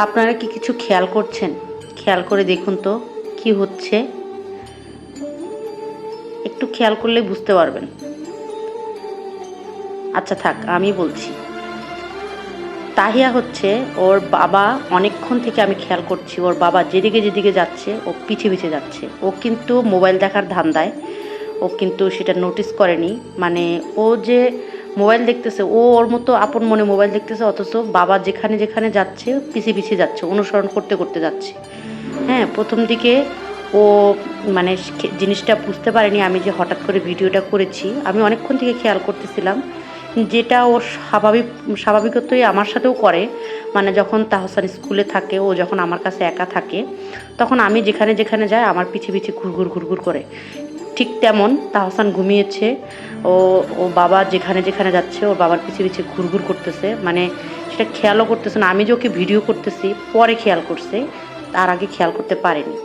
আপনারা কি কিছু খেয়াল করছেন? খেয়াল করে দেখুন তো কি হচ্ছে। একটু খেয়াল করলে বুঝতে পারবেন। আচ্ছা থাক, আমি বলছি। তাহিয়া হচ্ছে ওর বাবা, অনেকক্ষণ থেকে আমি খেয়াল করছি ওর বাবা যেদিকে যেদিকে যাচ্ছে ও পিছে পিছে যাচ্ছে। ও কিন্তু মোবাইল দেখার ধান্দায়, ও কিন্তু সেটা নোটিস করেনি। মানে ও যে মোবাইল দেখতেছে, ও ওর মতো আপন মনে মোবাইল দেখতেছে, অথচ বাবা যেখানে যেখানে যাচ্ছে পিছে পিছে যাচ্ছে, অনুসরণ করতে করতে যাচ্ছে। হ্যাঁ, প্রথম দিকে ও মানে জিনিসটা বুঝতে পারেনি আমি যে হঠাৎ করে ভিডিওটা করেছি। আমি অনেকক্ষণ থেকে খেয়াল করতেছিলাম, যেটা ওর স্বাভাবিকতই আমার সাথেও করে। মানে যখন তাহসান স্কুলে থাকে, ও যখন আমার কাছে একা থাকে, তখন আমি যেখানে যেখানে যাই আমার পিছে পিছে ঘুরঘুর ঘুরঘুর করে। ঠিক তেমন তাহসান ঘুমিয়েছে, ও ও বাবা যেখানে যেখানে যাচ্ছে ওর বাবার পিছে পিছে ঘুরঘুর করতেছে। মানে সেটা খেয়ালও করতেছে না, আমি যে ওকে ভিডিও করতেছি পরে খেয়াল করছে, তার আগে খেয়াল করতে পারেনি।